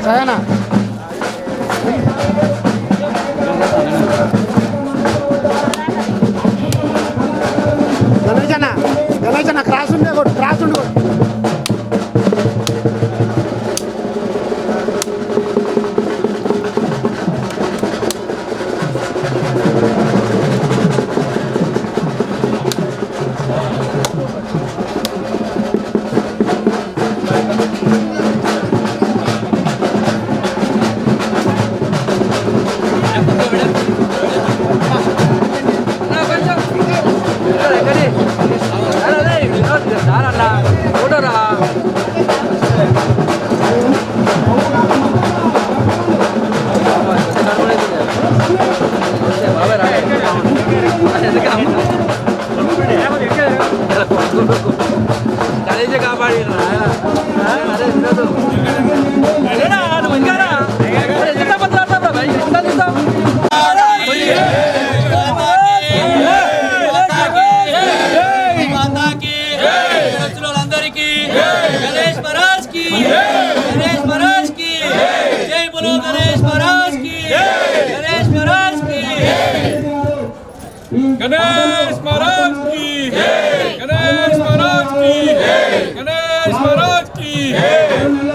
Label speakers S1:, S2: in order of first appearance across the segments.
S1: సరేనా గణేశన్న క్రాస్ ఉండే కొట్టు క్రాస్ ఉండి కొట్టు
S2: गणेश महाराज की गणेश महाराज की गणेश महाराज की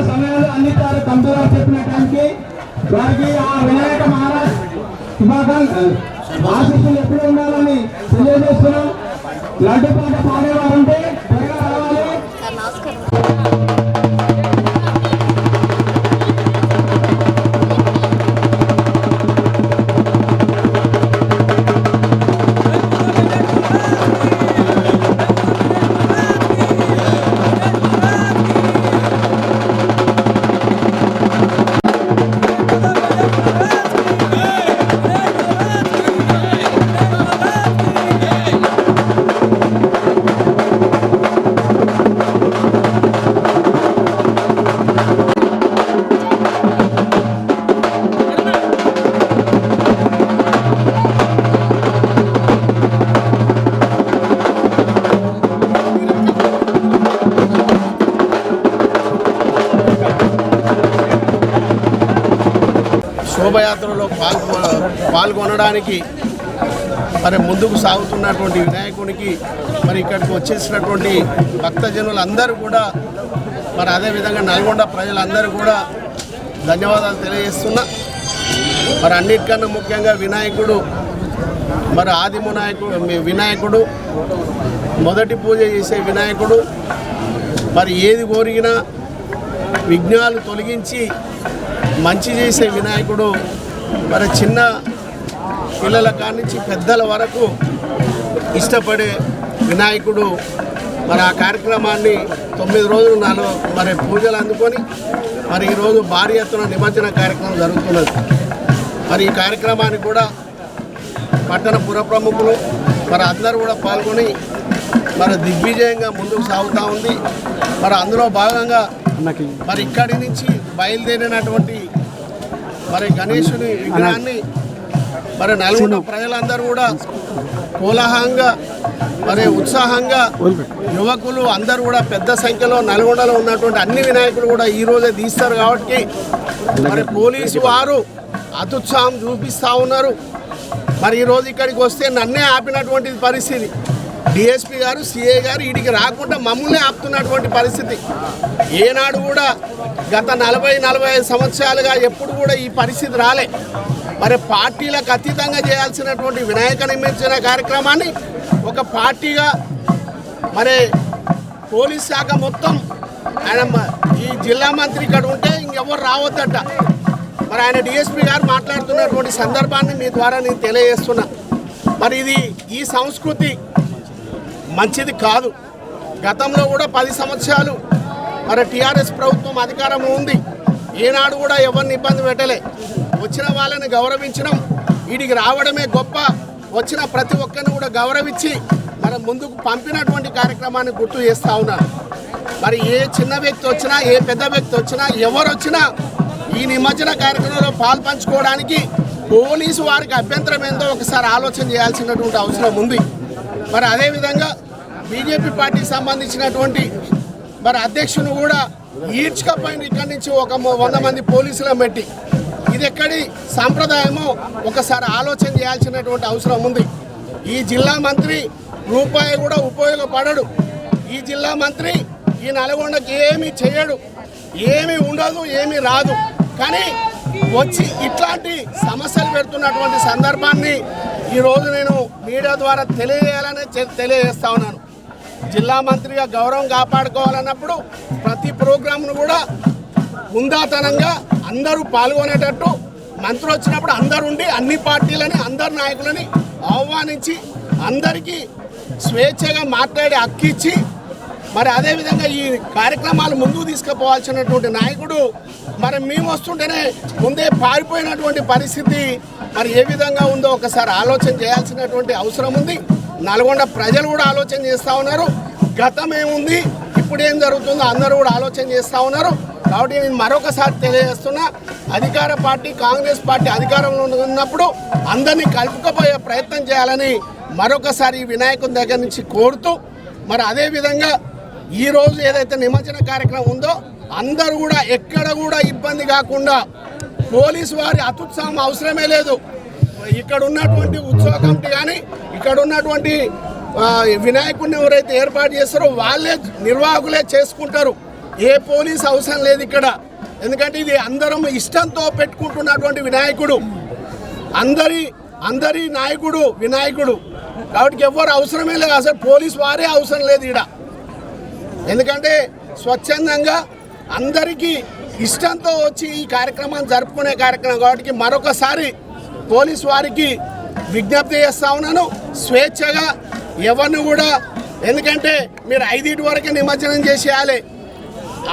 S3: సమయంలో అన్ని కంప్యూటర్ చెప్పిన టైంకి వారికి ఆ వినాయక మహారాజ్ ఆశీస్సులు ఎప్పుడు ఉండాలని తెలియజేస్తున్నాం. లడ్డు పాట పాడేవారంటే త్వరగా రావాలి.
S4: శోభయాత్రలో పాల్గొనడానికి మరి ముందుకు సాగుతున్నటువంటి వినాయకునికి మరి ఇక్కడికి వచ్చేసినటువంటి భక్తజనులందరూ కూడా మరి అదేవిధంగా నల్గొండ ప్రజలందరూ కూడా ధన్యవాదాలు తెలియజేస్తున్నా. మరి అన్నిటికన్నా ముఖ్యంగా వినాయకుడు మరి వినాయకుడు మొదటి పూజ చేసే వినాయకుడు మరి ఏది కోరిగినా విఘ్నాలు తొలగించి మంచి చేసే వినాయకుడు. మరి చిన్న పిల్లల కాడి నుంచి పెద్దల వరకు ఇష్టపడే వినాయకుడు. మరి ఆ కార్యక్రమాన్ని 9 రోజులు మరి పూజలు అందుకొని మరి ఈరోజు భారీ ఎత్తున నిమజ్జన కార్యక్రమం జరుగుతున్నది. మరి ఈ కార్యక్రమానికి కూడా పట్టణ పుర ప్రముఖులు మరి అందరూ కూడా పాల్గొని మరి దిగ్విజయంగా ముందుకు సాగుతూ ఉంది. మరి అందులో భాగంగా మరి ఇక్కడి నుంచి బయలుదేరినటువంటి మరి గణేశుని విగ్రహాన్ని మరి నల్గొండ ప్రజలందరూ కూడా కోలాహలంగా మరి ఉత్సాహంగా యువకులు అందరూ కూడా పెద్ద సంఖ్యలో నల్గొండలో ఉన్నటువంటి అన్ని వినాయకులు కూడా ఈరోజే తీస్తారు. కాబట్టి మరి పోలీసు వారు అత్యుత్సాహం చూపిస్తూ ఉన్నారు. మరి ఈరోజు ఇక్కడికి వస్తే నన్నే ఆపినటువంటి పరిస్థితి. డిఎస్పీ గారు సిఐ గారు వీడికి రాకుండా మమ్మల్ని ఆపుతున్నటువంటి పరిస్థితి. ఏనాడు కూడా గత 40-45 సంవత్సరాలుగా ఎప్పుడు కూడా ఈ పరిస్థితి రాలే. మరి పార్టీలకు అతీతంగా చేయాల్సినటువంటి వినాయక నిమజ్జన కార్యక్రమాన్ని ఒక పార్టీగా మరి పోలీస్ శాఖ మొత్తం ఆయన ఈ జిల్లా మంత్రి ఇక్కడ ఉంటే ఇంకెవరు రావద్దట. మరి ఆయన డిఎస్పీ గారు మాట్లాడుతున్నటువంటి సందర్భాన్ని మీ ద్వారా నేను తెలియజేస్తున్నా. మరి ఇది ఈ సంస్కృతి మంచిది కాదు. గతంలో కూడా 10 సంవత్సరాలు మరి టీఆర్ఎస్ ప్రభుత్వం అధికారంలో ఉంది. ఏనాడు కూడా ఎవరిని ఇబ్బంది పెట్టలే. వచ్చిన వాళ్ళని గౌరవించడం, వీడికి రావడమే గొప్ప. వచ్చిన ప్రతి ఒక్కరిని కూడా గౌరవించి మరి ముందుకు పంపినటువంటి కార్యక్రమాన్ని గుర్తు చేస్తూ ఉన్నారు. మరి ఏ చిన్న వ్యక్తి వచ్చినా, ఏ పెద్ద వ్యక్తి వచ్చినా, ఎవరు వచ్చినా ఈ నిమజ్జన కార్యక్రమంలో పాల్పంచుకోవడానికి పోలీసు వారికి అభ్యంతరం ఏందో ఒకసారి ఆలోచన చేయాల్సినటువంటి అవసరం ఉంది. మరి అదేవిధంగా బీజేపీ పార్టీకి సంబంధించినటువంటి మరి అధ్యక్షుని కూడా ఈడ్చుకపోయిన ఇక్కడి నుంచి ఒక 100 మంది పోలీసులను పెట్టి, ఇది ఎక్కడి సాంప్రదాయమో ఒకసారి ఆలోచన చేయాల్సినటువంటి అవసరం ఉంది. ఈ జిల్లా మంత్రి రూపాయి కూడా ఉపయోగపడడు. ఈ జిల్లా మంత్రి ఈ నల్గొండకి ఏమీ చేయడు, ఏమీ ఉండదు, ఏమీ రాదు. కానీ వచ్చి ఇట్లాంటి సమస్యలు పెడుతున్నటువంటి సందర్భాన్ని ఈరోజు నేను మీడియా ద్వారా తెలియజేస్తా ఉన్నాను. జిల్లా మంత్రిగా గౌరవం కాపాడుకోవాలన్నప్పుడు ప్రతి ప్రోగ్రాంను కూడా హుందాతనంగా అందరూ పాల్గొనేటట్టు మంత్రులు వచ్చినప్పుడు అందరు ఉండి అన్ని పార్టీలని, అందరు నాయకులని ఆహ్వానించి అందరికీ స్వేచ్ఛగా మాట్లాడే హక్కు ఇచ్చి మరి అదేవిధంగా ఈ కార్యక్రమాలు ముందుకు తీసుకుపోవాల్సినటువంటి నాయకుడు మరి మేము వస్తుంటేనే ముందే పారిపోయినటువంటి పరిస్థితి మరి ఏ విధంగా ఉందో ఒకసారి ఆలోచన చేయాల్సినటువంటి అవసరం ఉంది. నల్గొండ ప్రజలు కూడా ఆలోచన చేస్తూ ఉన్నారు. గతం ఏముంది, ఇప్పుడు ఏం జరుగుతుందో అందరూ కూడా ఆలోచన చేస్తూ ఉన్నారు. కాబట్టి నేను మరొకసారి తెలియజేస్తున్నా, అధికార పార్టీ కాంగ్రెస్ పార్టీ అధికారంలో ఉన్నప్పుడు అందరినీ కలుపుకపోయే ప్రయత్నం చేయాలని మరొకసారి వినాయకుని దగ్గర నుంచి కోరుతూ, మరి అదేవిధంగా ఈరోజు ఏదైతే నిమజ్జన కార్యక్రమం ఉందో అందరూ కూడా ఎక్కడ కూడా ఇబ్బంది కాకుండా పోలీసు వారి అత్యుత్సాహం అవసరమే లేదు. ఇక్కడ ఉన్నటువంటి ఉత్సవ కమిటీ కానీ ఇక్కడ ఉన్నటువంటి వినాయకుడిని ఎవరైతే ఏర్పాటు చేస్తారో వాళ్ళే నిర్వాహకులే చేసుకుంటారు. ఏ పోలీస్ అవసరం లేదు ఇక్కడ. ఎందుకంటే ఇది అందరం ఇష్టంతో పెట్టుకుంటున్నటువంటి వినాయకుడు, అందరి నాయకుడు వినాయకుడు. కాబట్టి ఎవరు అవసరమే లేదు, అసలు పోలీసు వారే అవసరం లేదు ఇక్కడ. ఎందుకంటే స్వచ్ఛందంగా అందరికీ ఇష్టంతో వచ్చి ఈ కార్యక్రమాన్ని జరుపుకునే కార్యక్రమం కాబట్టి మరొకసారి పోలీసు వారికి విజ్ఞప్తి చేస్తా ఉన్నాను, స్వేచ్ఛగా ఎవరిని కూడా, ఎందుకంటే మీరు 5 వరకే నిమజ్జనం చేసేయాలి,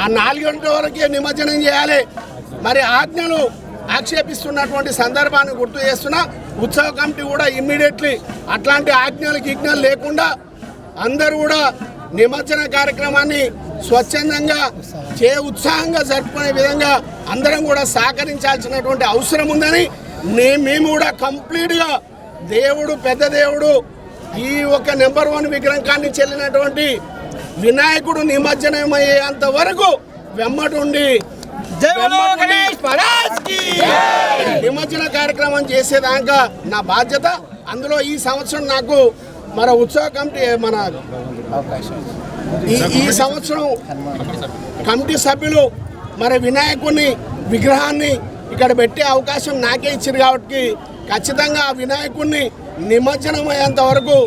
S4: ఆ 4 గంటల వరకే నిమజ్జనం చేయాలి. మరి ఆజ్ఞలు ఆక్షేపిస్తున్నటువంటి సందర్భాన్ని గుర్తు చేస్తున్నా. ఉత్సవ కమిటీ కూడా ఇమ్మీడియట్లీ అట్లాంటి గిజ్ఞలు లేకుండా అందరూ కూడా నిమజ్జన కార్యక్రమాన్ని స్వచ్ఛందంగా ఉత్సాహంగా జరుపుకునే విధంగా అందరం కూడా సహకరించాల్సినటువంటి అవసరం ఉందని మేము కూడా కంప్లీట్గా దేవుడు పెద్ద దేవుడు ఈ ఒక నెంబర్ 1 విగ్రహాన్ని చెల్లినటువంటి వినాయకుడు నిమజ్జనమయ్యేంత వరకు వెమ్మటుండి నిమజ్జన కార్యక్రమం చేసేదాకా నా బాధ్యత. అందులో ఈ సంవత్సరం నాకు మన ఉత్సవ కమిటీ ఈ సంవత్సరం కమిటీ సభ్యులు మరి వినాయకుని విగ్రహాన్ని ఇక్కడ పెట్టే అవకాశం నాకే ఇచ్చారు. కాబట్టి ఖచ్చితంగా ఆ వినాయకుడిని నిమజ్జనం అయ్యేంత వరకు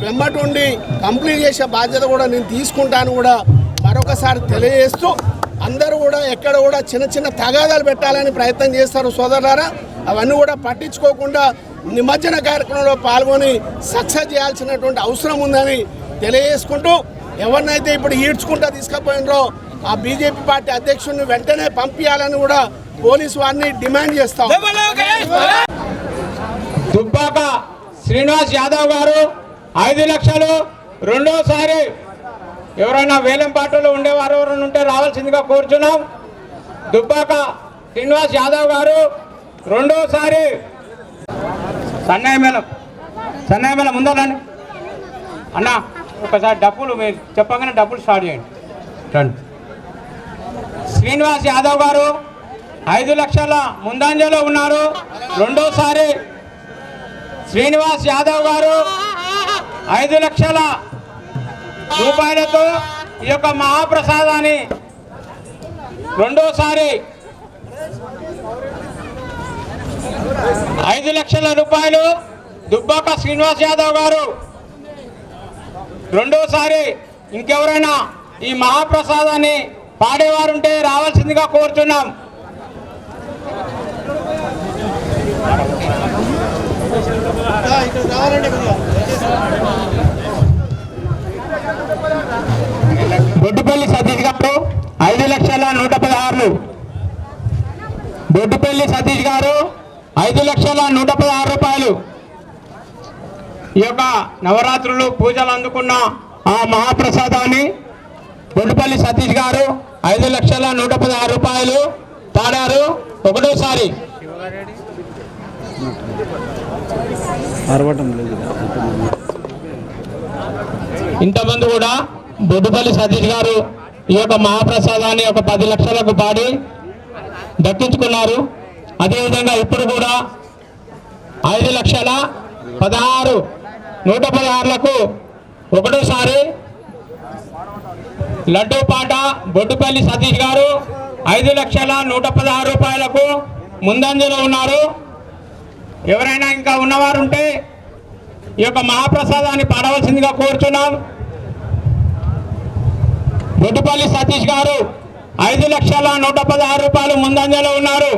S4: వెంబటుండి కంప్లీట్ చేసే బాధ్యత కూడా నేను తీసుకుంటాను కూడా మరొకసారి తెలియజేస్తూ, అందరూ కూడా ఎక్కడ కూడా చిన్న తగాదాలు పెట్టాలని ప్రయత్నం చేస్తారు సోదరులారా. అవన్నీ కూడా పట్టించుకోకుండా నిమజ్జన కార్యక్రమంలో పాల్గొని సక్సెస్ చేయాల్సినటువంటి అవసరం ఉందని తెలియజేసుకుంటూ, ఎవరినైతే ఇప్పుడు ఈడ్చుకుంటూ తీసుకుపోయినరో ఆ బీజేపీ పార్టీ అధ్యక్షుడిని వెంటనే పంపించాలని కూడా పోలీసు వారిని డిమాండ్ చేస్తాం.
S3: దుబ్బాక శ్రీనివాస్ యాదవ్ గారు 5 లక్షలు. రెండోసారి ఎవరైనా వేలం పాటలో ఉండేవారు ఎవరైనా ఉంటే రావాల్సిందిగా కోరుచున్నాం. దుబ్బాక శ్రీనివాస్ యాదవ్ గారు రెండోసారి. సన్నాయి మేళం ముందరండి అన్న, ఒకసారి డబ్బులు మీరు చెప్పగానే డబ్బులు స్టార్ట్ చేయండి. రండి. శ్రీనివాస్ యాదవ్ గారు 5 లక్షల ముందంజలో ఉన్నారు. రెండోసారి శ్రీనివాస్ యాదవ్ గారు 5 లక్షల రూపాయలతో ఈ యొక్క మహాప్రసాదాన్ని రెండోసారి 5 లక్షల రూపాయలు దుబ్బాక శ్రీనివాస్ యాదవ్ గారు రెండోసారి. ఇంకెవరైనా ఈ మహాప్రసాదాన్ని పాడేవారుంటే రావాల్సిందిగా కోరుతున్నాం. బొడ్డుపల్లి సతీష్ గారు 5,116,000. బొడ్డుపల్లి సతీష్ గారు 5,116,000 రూపాయలు. ఈ యొక్క నవరాత్రులు పూజలు అందుకున్న ఆ మహాప్రసాదాన్ని బొడ్డుపల్లి సతీష్ గారు 5,116,000 రూపాయలు పాడారు ఒకటోసారి. ఇంతమంది కూడా బొడ్డుపల్లి సతీష్ గారు ఈ యొక్క మహాప్రసాదాన్ని ఒక 10 లక్షలకు పాడి దక్కించుకున్నారు. అదేవిధంగా ఇప్పుడు కూడా 5,16,116లకు ఒకటోసారి లడ్డూ పాట బొడ్డుపల్లి సతీష్ గారు 5,116,000 రూపాయలకు ముందంజలో ఉన్నారు. ఎవరైనా ఇంకా ఉన్నవారు ఉంటే ఈ యొక్క మహాప్రసాదాన్ని పాడవలసిందిగా కోరుచున్నాం. బొడ్డుపల్లి సతీష్ గారు 5,116,000 రూపాయలు ముందంజలో ఉన్నారు.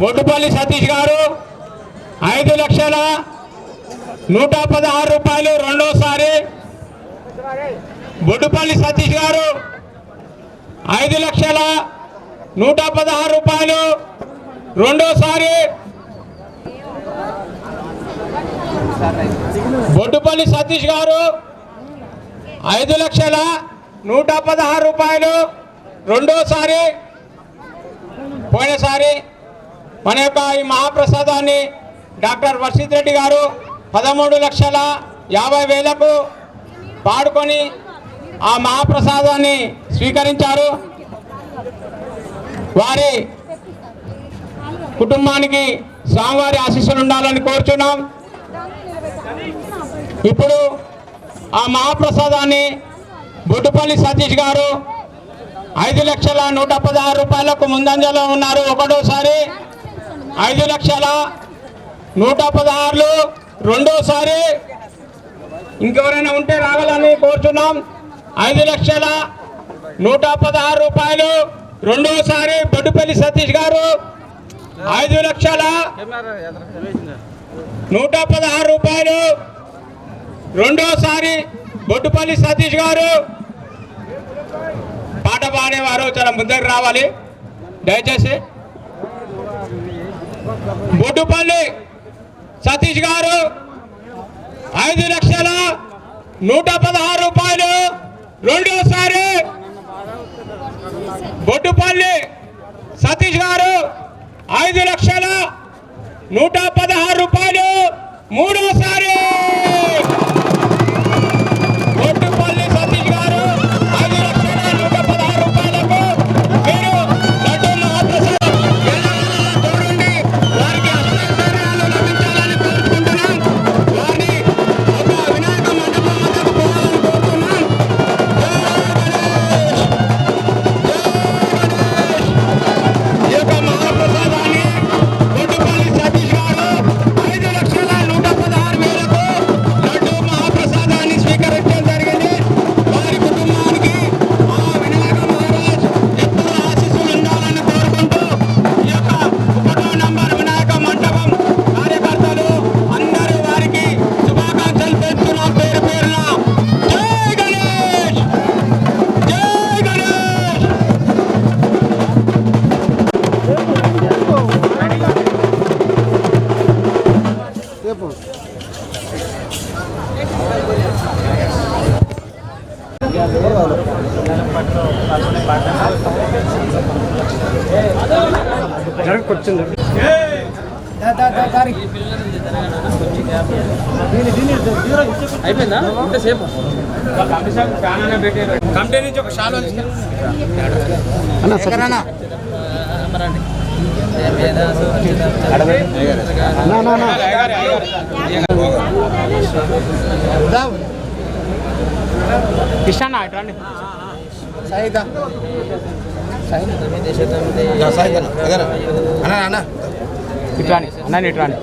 S3: బొడ్డుపల్లి సతీష్ గారు 5,116,000 రూపాయలు రెండోసారి. బొడ్డుపల్లి సతీష్ గారు 5,116,000 రూపాయలు రెండోసారి. బొడ్డుపల్లి సతీష్ గారు 5,116,000 రూపాయలు రెండోసారి. పోయినసారి మన యొక్క ఈ మహాప్రసాదాన్ని డాక్టర్ వర్షిత్ రెడ్డి గారు 13,50,000కు పాడుకొని ఆ మహాప్రసాదాన్ని స్వీకరించారు. వారి కుటుంబానికి స్వామివారి ఆశీస్సులు ఉండాలని కోరుచున్నాం. ఇప్పుడు ఆ మహాప్రసాదాన్ని బొడ్డుపల్లి సతీష్ గారు 5,116,000 రూపాయలకు ముందంజలో ఉన్నారు ఒకటోసారి. 5,116,000 రెండోసారి. ఇంకెవరైనా ఉంటే రావాలని కోరుచున్నాం. 5,116,000 రూపాయలు రెండోసారి బొడ్డుపల్లి సతీష్ గారు. 5,116,000 రూపాయలు రెండోసారి బొడ్డుపల్లి సతీష్ గారు. పాట పాడేవారు చాలా ముందరికి రావాలి దయచేసి. బొడ్డుపల్లి సతీష్ గారు 5,116,000 రూపాయలు రెండోసారి. బొడ్డుపల్లి సతీష్ గారు 5,116,000 రూపాయలు మూడోసారి. బొడ్డుపల్లి సతీష్ గారు 5,116,000 రూపాయలకు మీరు లడ్డూ మహాప్రసాదం చూడండి. వారికి అష్టైశ్వర్యాలు లభించాలని కోరుకుంటున్నాం. వారిని ఒక వినాయక మండపం వద్దకు పోవాలని కోరుతున్నాం. ఈ యొక్క మహాప్రసాదాన్ని బొడ్డుపల్లి సతీష్ గారు 5,116,000కు లడ్డూ మహాప్రసాదాన్ని స్వీకరించడం జరిగింది. వారి కుటుంబానికి ఆ వినాయక మహారాజ్ ఎప్పుడు ఆశీస్సులు ఉండాలని కోరుకుంటూ ఈ యొక్క 1వ నంబర్ వినాయక మండపం కార్యకర్తలు అందరూ వారికి శుభాకాంక్షలు తెలుపుతున్నాం పేరు పేరున. జై గణేష్, జై గణేష్.
S2: అయిపోయిందా ఇంతసేపు కమిటీ నుంచి ఒక షాలో కిషన్ ఇట్లాంటి ఇట్లాని అన్న ఇట్లాని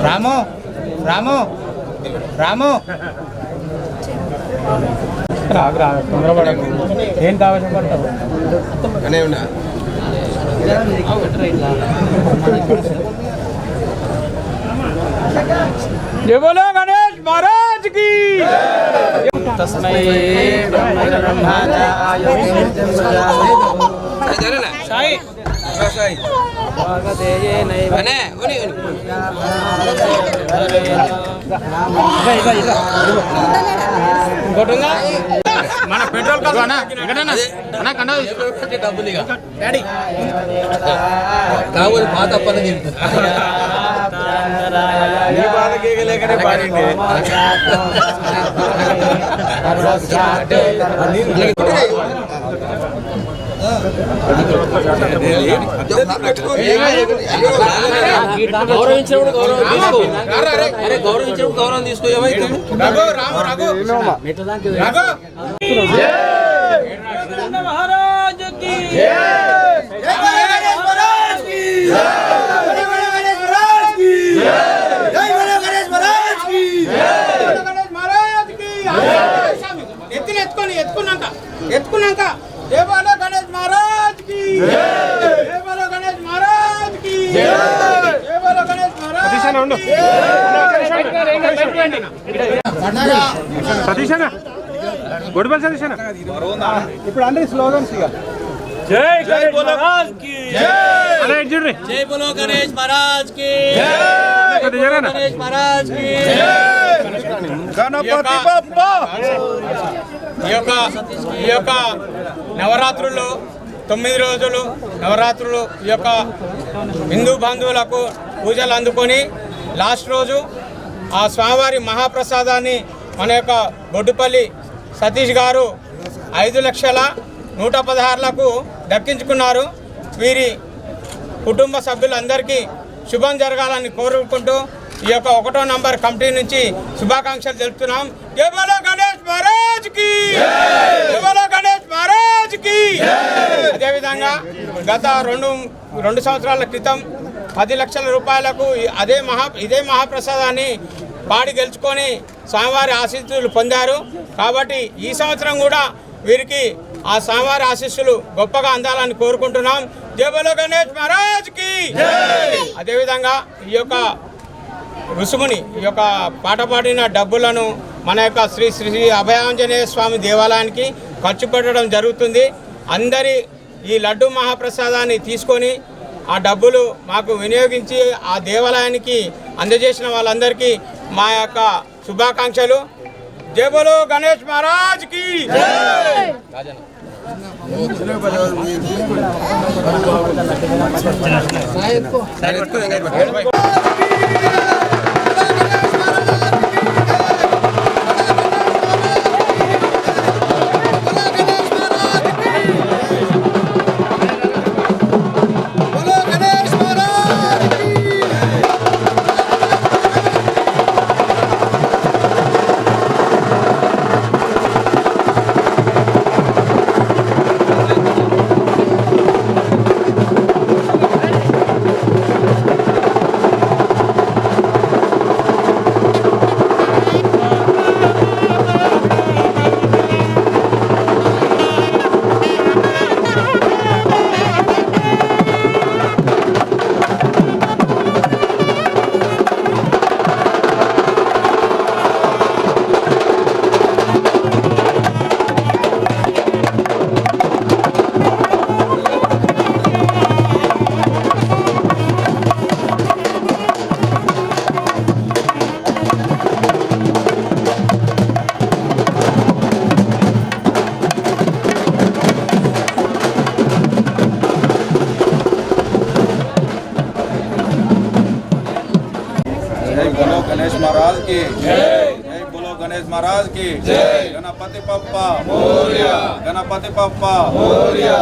S5: రాము రాము రాము
S2: రాగు రాగు తొందరపడకు ఏం కావాల్సిన పడతావు జై బోలో గణేష్ మహారాజ్ కి తస్మై సాయి సాయి మన పెట్రోల్ కాదు అన్న ఎక్కడన్నా అన్న కన్నా డబ్బులు డాడీ
S5: కావాలి పాత పని నీ బాధ కేకలేకనే పాడింది
S2: గౌరవించినప్పుడు గౌరవం తీసుకో అరే గౌరవించినప్పుడు గౌరవం తీసుకో ఏమైతే మహారాజ్ కి ఎత్తుకున్నాక జై బోలో గణేష్ మహారాజ్ కి జై బోలో గణేష్ మహారాజ్ కి జై బోలో గణేష్ మహారాజ్
S1: సతీష్ గొడవల్ సతీష్ ఇప్పుడు అంటే స్లోగన్స్ ఇక
S2: జై బోలో మహారాజ్ కి
S1: అరే చూడండి
S2: జై బోలో గణేష్ మహారాజ్ కి గణేష్ మహారాజ్ కి
S1: గణపతి బప్పా
S2: ఈ యొక్క నవరాత్రులు 9 రోజులు నవరాత్రులు ఈ యొక్క హిందూ బంధువులకు పూజలు అందుకొని లాస్ట్ రోజు ఆ స్వామివారి మహాప్రసాదాన్ని మన యొక్క బొడ్డుపల్లి సతీష్ గారు 5,116,000లకు దక్కించుకున్నారు. వీరి కుటుంబ సభ్యులందరికీ శుభం జరగాలని కోరుకుంటూ ఈ యొక్క 1వ నంబర్ కమిటీ నుంచి శుభాకాంక్షలు తెలుపుతున్నాం. జై బోలో గణేష్ మహారాజ్ కి జై బోలో గణేష్ మహారాజ్ కి. అదేవిధంగా గత రెండు సంవత్సరాల క్రితం 10 లక్షల రూపాయలకు ఇదే మహాప్రసాదాన్ని పాడి గెలుచుకొని స్వామివారి ఆశీస్సులు పొందారు. కాబట్టి ఈ సంవత్సరం కూడా వీరికి ఆ స్వామివారి ఆశీస్సులు గొప్పగా అందాలని కోరుకుంటున్నాం. జై బోలో గణేష్ మహారాజ్ కి. అదేవిధంగా ఈ యొక్క రుసుముని ఈ యొక్క పాట పాడిన డబ్బులను మన యొక్క శ్రీ శ్రీ అభయాంజనేయ స్వామి దేవాలయానికి ఖర్చు పెట్టడం జరుగుతుంది. అందరి ఈ లడ్డు మహాప్రసాదాన్ని తీసుకొని ఆ డబ్బులు మాకు వినియోగించి ఆ దేవాలయానికి అందజేసిన వాళ్ళందరికీ మా యొక్క శుభాకాంక్షలు. జై బోలో గణేష్ మహారాజ్ కి.
S6: गणेश महाराज की जय बोलो गणेश महाराज की जय गणपति पप्पा मोरया गणपति पप्पा मोरया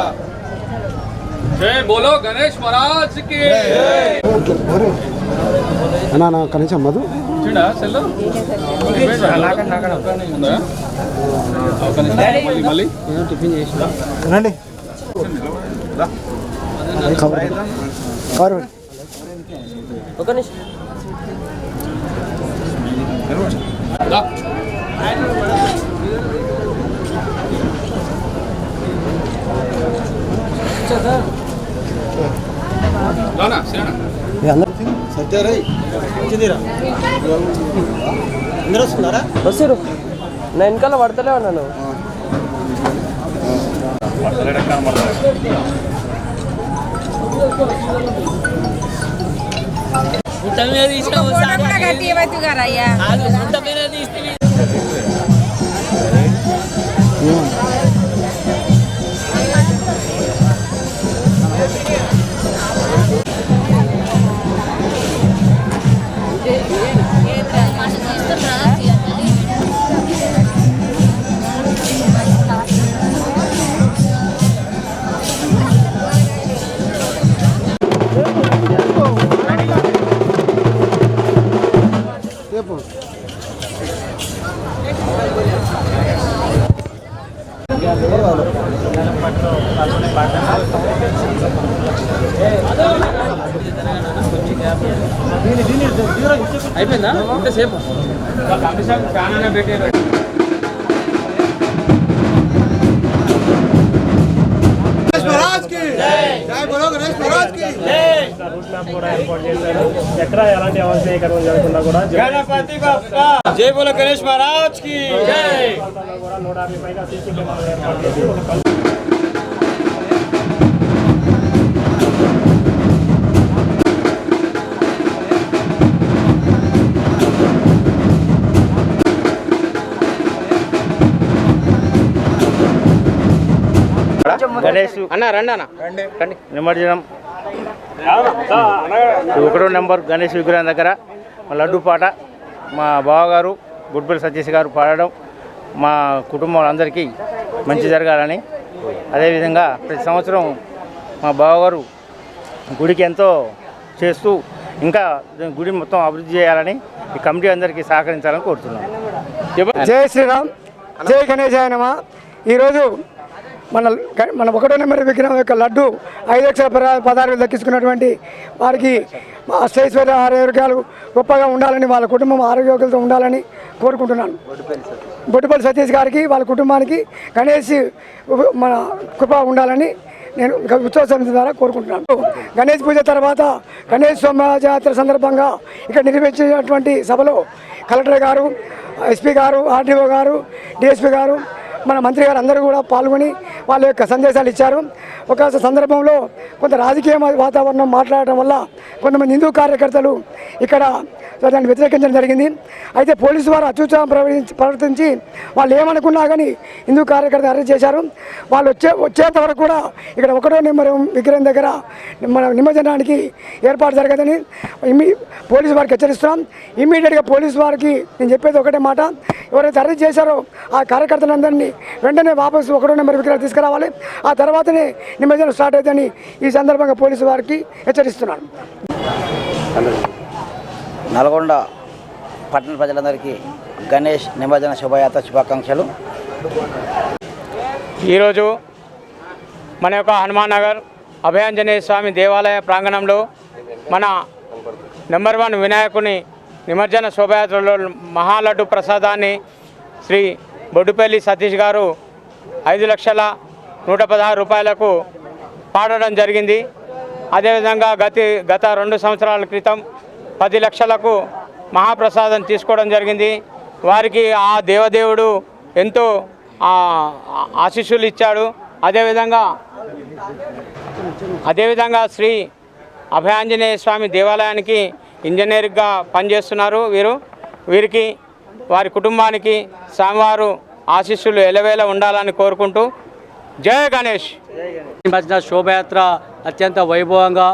S2: जय बोलो गणेश महाराज की जय
S1: అన్నా కనీసం మధు రండి
S7: ఒక నిమిషం వస్తారు నా వెనకాల పడతలే ఉన్నాను అయిపోయిందా ఇంతసేపు
S1: ఎక్కడ ఎలాంటి అవసరం జరగకుండా కూడా
S2: గణపతి బప్పా జై బోలో గణేష్ మహారాజ్ కి జై
S1: 150 పైగా సీసీ కెమెరాలు ఏర్పాటు చేసి
S5: గణేష్
S2: అన్న రండి అన్న
S5: రండి నిమజ్జనం 1 నెంబర్ గణేష్ విగ్రహం దగ్గర మా లడ్డు పాట మా బావగారు గుడ్బెల్లి సతీష్ గారు పాడడం మా కుటుంబం అందరికీ మంచి జరగాలని, అదేవిధంగా ప్రతి సంవత్సరం మా బావగారు గుడికి ఎంతో చేస్తూ ఇంకా గుడి మొత్తం అభివృద్ధి చేయాలని ఈ కమిటీ అందరికీ సహకరించాలని కోరుతున్నాను.
S1: జై శ్రీరామ్, జై గణేశాయ నమః. ఈరోజు మన 1వ నెంబర్ విగ్రహం యొక్క లడ్డు 5,16,000 దక్కించుకున్నటువంటి వారికి అష్టైశ్వర్య ఆరోగ్యాలు గొప్పగా ఉండాలని, వాళ్ళ కుటుంబం ఆరోగ్యాలతో ఉండాలని కోరుకుంటున్నాను. బొడ్డుపల్లి సతీష్ గారికి వాళ్ళ కుటుంబానికి గణేష్ మన కృప ఉండాలని నేను ఉత్సవ సమితి ద్వారా కోరుకుంటున్నాను. గణేష్ పూజ తర్వాత గణేష్ శోభాయాత్ర సందర్భంగా ఇక్కడ నిర్వహించినటువంటి సభలో కలెక్టర్ గారు, ఎస్పీ గారు, ఆర్డీఓ గారు, డిఎస్పీ గారు, మన మంత్రి గారు అందరూ కూడా పాల్గొని వాళ్ళ యొక్క సందేశాలు ఇచ్చారు. ఒక సందర్భంలో కొంత రాజకీయ వాతావరణం మాట్లాడటం వల్ల కొంతమంది హిందూ కార్యకర్తలు ఇక్కడ దాన్ని వ్యతిరేకించడం జరిగింది. అయితే పోలీసు వారు అత్యుత్సాహం ప్రవర్తించి వాళ్ళు ఏమనుకున్నా కానీ హిందూ కార్యకర్తలు అరెస్ట్ చేశారు. వాళ్ళు వచ్చేంత వరకు కూడా ఇక్కడ 1వ నెంబర్ విగ్రహం దగ్గర మన నిమజ్జనానికి ఏర్పాటు జరగదని పోలీసు వారికి హెచ్చరిస్తున్నాం. ఇమ్మీడియట్గా పోలీసు వారికి నేను చెప్పేది ఒకటే మాట, ఎవరైతే అరెస్ట్ చేశారో ఆ కార్యకర్తలందరినీ వెంటనే వాపసు 1వ నెంబర్ విగ్రహాలు తీసుకురావాలి. ఆ తర్వాతనే నిమజ్జనం స్టార్ట్ అవుతుందని ఈ సందర్భంగా పోలీసు వారికి హెచ్చరిస్తున్నాను.
S8: నల్గొండ పట్టణ ప్రజలందరికీ గణేష్ నిమజ్జన శోభాయాత్ర శుభాకాంక్షలు.
S2: ఈరోజు మన యొక్క హనుమాన్ నగర్ అభయాంజనేయ స్వామి దేవాలయ ప్రాంగణంలో మన నెంబర్ 1 వినాయకుని నిమజ్జన శోభాయాత్రలో మహాలడ్డు ప్రసాదాన్ని శ్రీ బొడ్డుపల్లి సతీష్ గారు 5,116,000 రూపాయలకు పాడడం జరిగింది. అదేవిధంగా గత 2 సంవత్సరాల క్రితం 10 లక్షలకు మహాప్రసాదం తీసుకోవడం జరిగింది. వారికి ఆ దేవదేవుడు ఎంతో ఆశీస్సులు ఇచ్చాడు. అదేవిధంగా శ్రీ అభయాంజనేయ స్వామి దేవాలయానికి ఇంజనీర్గా పనిచేస్తున్నారు వీరికి వారి కుటుంబానికి స్వామివారు ఆశీస్సులు ఎలవేళ ఉండాలని కోరుకుంటూ జై గణేష్.
S9: నిమజ్జన శోభయాత్ర అత్యంత వైభవంగా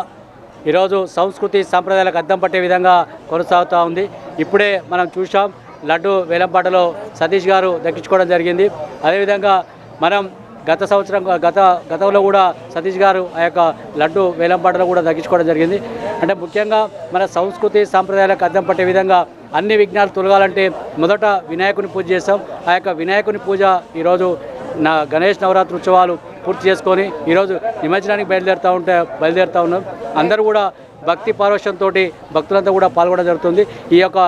S9: ఈరోజు సంస్కృతి సంప్రదాయాలకు అద్దం పట్టే విధంగా కొనసాగుతూ ఉంది. ఇప్పుడే మనం చూసాం, లడ్డు వేలంపాటలో సతీష్ గారు దక్కించుకోవడం జరిగింది. అదేవిధంగా మనం గతంలో కూడా సతీష్ గారు ఆ యొక్క లడ్డు వేలంపాటలో కూడా దక్కించుకోవడం జరిగింది. అంటే ముఖ్యంగా మన సంస్కృతి సాంప్రదాయాలకు అద్దం పట్టే విధంగా అన్ని విఘ్నాలు తొలగాలంటే మొదట వినాయకుని పూజ చేస్తాం. ఆ యొక్క వినాయకుని పూజ ఈరోజు గణేష్ నవరాత్రి ఉత్సవాలు పూర్తి చేసుకొని ఈరోజు నిమజ్జనానికి బయలుదేరుతూ ఉన్నాం. అందరూ కూడా భక్తి పారవశ్యంతో భక్తులంతా కూడా పాల్గొనడం జరుగుతుంది. ఈ యొక్క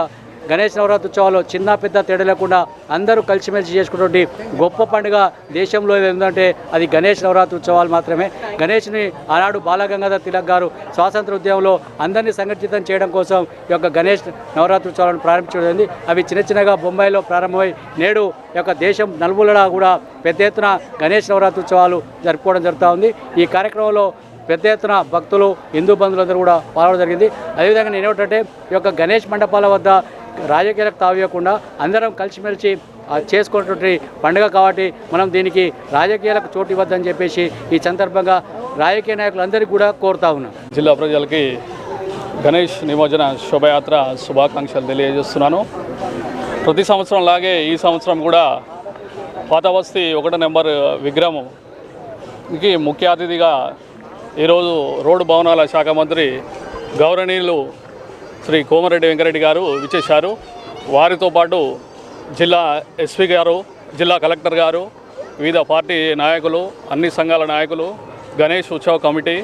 S9: గణేష్ నవరాత్రి ఉత్సవాలు చిన్న పెద్ద తేడా లేకుండా అందరూ కలిసిమెలిసి చేసుకున్నటువంటి గొప్ప పండుగ దేశంలో ఏంటంటే అది గణేష్ నవరాత్రి ఉత్సవాలు మాత్రమే. గణేష్ని ఆనాడు బాలగంగాధర్ తిలక్ గారు స్వాతంత్ర ఉద్యమంలో అందరినీ సంఘటితం చేయడం కోసం ఈ యొక్క గణేష్ నవరాత్రి ఉత్సవాలను ప్రారంభించడం. అవి చిన్నగా బొంబాయిలో ప్రారంభమై నేడు ఈ యొక్క దేశం నలుమూలలా కూడా పెద్ద ఎత్తున గణేష్ నవరాత్రి ఉత్సవాలు జరుపుకోవడం జరుగుతూ ఉంది. ఈ కార్యక్రమంలో పెద్ద ఎత్తున భక్తులు హిందూ బంధువులందరూ కూడా పాల్గొనడం జరిగింది. అదేవిధంగా నేనేమిటంటే ఈ యొక్క గణేష్ మండపాల వద్ద రాజకీయాలకు తావియకుండా అందరం కలిసిమెలిసి చేసుకున్నటువంటి పండుగ కాబట్టి మనం దీనికి రాజకీయాలకు చోటు ఇవ్వద్దని చెప్పేసి ఈ సందర్భంగా రాజకీయ నాయకులందరికీ కూడా కోరుతా ఉన్నాం.
S10: జిల్లా ప్రజలకి గణేష్ నిమజ్జన శోభయాత్ర శుభాకాంక్షలు తెలియజేస్తున్నాను. ప్రతి సంవత్సరం లాగే ఈ సంవత్సరం కూడా పాతబస్తీ 1 నెంబర్ విగ్రహంకి ముఖ్య అతిథిగా ఈరోజు రోడ్డు భవనాల శాఖ మంత్రి గౌరవనీయులు శ్రీ కోమరెడ్డి వెంకరెడ్డి గారు విచ్చేశారు. వారితో పాటు జిల్లా ఎస్పీ గారు, జిల్లా కలెక్టర్ గారు, వివిధ పార్టీ నాయకులు, అన్ని సంఘాల నాయకులు, గణేష్ ఉత్సవ కమిటీ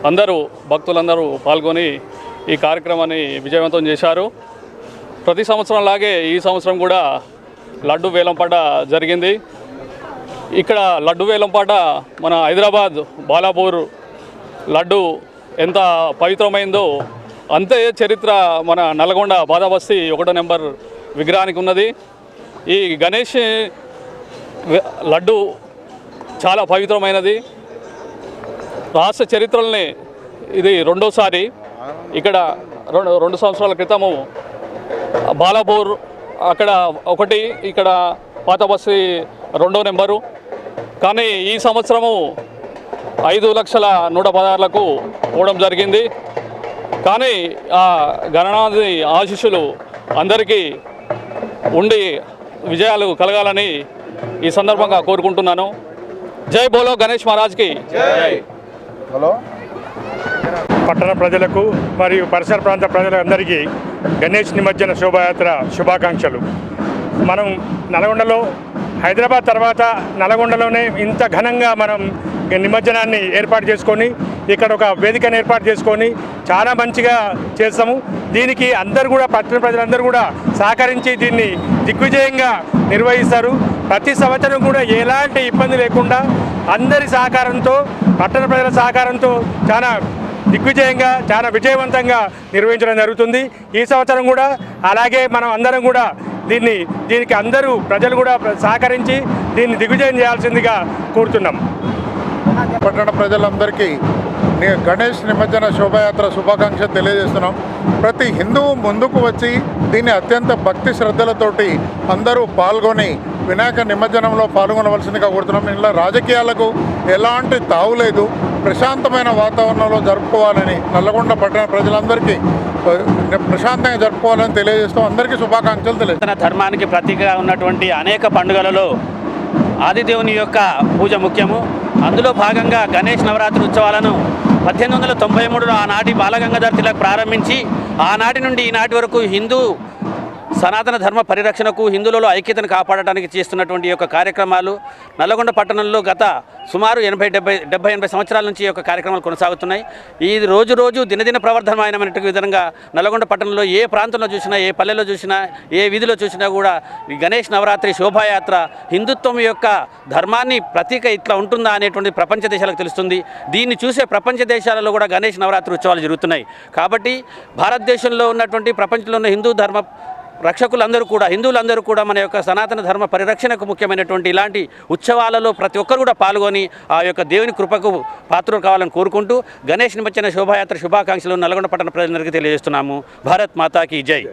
S10: అందరూ భక్తులందరూ పాల్గొని ఈ కార్యక్రమాన్ని విజయవంతం చేశారు. ప్రతి సంవత్సరం లాగే ఈ సంవత్సరం కూడా లడ్డు వేలంపాట జరిగింది. ఇక్కడ లడ్డు వేలంపాట మన హైదరాబాద్ బాలాపూర్ లడ్డు ఎంత పవిత్రమైందో అంతే చరిత్ర మన నల్గొండ పాతబస్తీ 1 నెంబర్ విగ్రహానికి ఉన్నది. ఈ గణేష్ లడ్డు చాలా పవిత్రమైనది. రాష్ట్ర చరిత్రల్ని ఇది రెండోసారి. ఇక్కడ 2 సంవత్సరాల క్రితము బాలాపూర్ అక్కడ 1, ఇక్కడ పాతబస్తీ 2వ నెంబరు. కానీ ఈ సంవత్సరము 5,116,000లకు పోవడం జరిగింది. కానీ ఆ గణనాథి ఆశీస్సులు అందరికీ ఉండి విజయాలు కలగాలని ఈ సందర్భంగా కోరుకుంటున్నాను. జై బోలో గణేష్ మహారాజ్కి జై.
S11: పట్టణ ప్రజలకు మరియు పరిసర ప్రాంత ప్రజలందరికీ గణేష్ నిమజ్జన శోభాయాత్ర శుభాకాంక్షలు. మనం నల్గొండలో హైదరాబాద్ తర్వాత నల్గొండలోనే ఇంత ఘనంగా మనం నిమజ్జనాన్ని ఏర్పాటు చేసుకొని ఇక్కడ ఒక వేదికను ఏర్పాటు చేసుకొని చాలా మంచిగా చేస్తాము. దీనికి అందరూ కూడా పట్టణ ప్రజలందరూ కూడా సహకరించి దీన్ని దిగ్విజయంగా నిర్వహిస్తారు. ప్రతి సంవత్సరం కూడా ఎలాంటి ఇబ్బంది లేకుండా అందరి సహకారంతో, పట్టణ ప్రజల సహకారంతో చాలా దిగ్విజయంగా, చాలా విజయవంతంగా నిర్వహించడం జరుగుతుంది. ఈ సంవత్సరం కూడా అలాగే మనం అందరం కూడా దీనికి అందరూ ప్రజలు కూడా సహకరించి దీన్ని దిగ్విజయం చేయాల్సిందిగా కోరుతున్నాం.
S12: పట్టణ ప్రజలందరికీ గణేష్ నిమజ్జన శోభాయాత్ర శుభాకాంక్షలు తెలియజేస్తున్నాం. ప్రతి హిందువు ముందుకు వచ్చి దీన్ని అత్యంత భక్తి శ్రద్ధలతోటి అందరూ పాల్గొని వినాయక నిమజ్జనంలో పాల్గొనవలసిందిగా కోరుతున్నాం. ఇలా రాజకీయాలకు ఎలాంటి తావు లేదు, ప్రశాంతమైన వాతావరణంలో జరుపుకోవాలని నల్లగొండ పట్టణ ప్రజలందరికీ ప్రశాంతంగా జరుపుకోవాలని తెలియజేస్తాం. అందరికీ శుభాకాంక్షలు తెలియజేస్తాం.
S13: ధర్మానికి ప్రతీకగా ఉన్నటువంటి అనేక పండుగలలో ఆదిదేవుని యొక్క పూజ ముఖ్యము. అందులో భాగంగా గణేష్ నవరాత్రి ఉత్సవాలను 1893లో ఆనాటి బాలగంగాధర్ తిలక్ ప్రారంభించి ఆనాటి నుండి ఈనాటి వరకు హిందూ సనాతన ధర్మ పరిరక్షణకు, హిందువులలో ఐక్యతను కాపాడటానికి చేస్తున్నటువంటి యొక్క కార్యక్రమాలు నల్లగొండ పట్టణంలో గత సుమారు 70 సంవత్సరాల నుంచి ఈ యొక్క కార్యక్రమాలు కొనసాగుతున్నాయి. ఈ రోజు దినదిన ప్రవర్ధమానమైనటువంటి విధంగా నల్లగొండ పట్టణంలో ఏ ప్రాంతంలో చూసినా, ఏ పల్లెలో చూసినా, ఏ వీధిలో చూసినా కూడా ఈ గణేష్ నవరాత్రి శోభాయాత్ర హిందుత్వం యొక్క ధర్మాన్ని ప్రతీక ఇట్లా ఉంటుందా అనేటువంటి ప్రపంచ దేశాలకు తెలుస్తుంది. దీన్ని చూసే ప్రపంచ దేశాలలో కూడా గణేష్ నవరాత్రి ఉత్సవాలు జరుగుతున్నాయి. కాబట్టి భారతదేశంలో ఉన్నటువంటి ప్రపంచంలో ఉన్న హిందూ ధర్మ రక్షకులందరూ కూడా, హిందువులందరూ కూడా మన యొక్క సనాతన ధర్మ పరిరక్షణకు ముఖ్యమైనటువంటి ఇలాంటి ఉత్సవాలలో ప్రతి ఒక్కరు కూడా పాల్గొని ఆ యొక్క దేవుని కృపకు పాత్రలు కావాలని కోరుకుంటూ గణేష్ నిమజ్జన శోభాయాత్ర శుభాకాంక్షలు నల్గొండ పట్టణ ప్రజలందరికీ తెలియజేస్తున్నాము. భారత్ మాతాకి జై.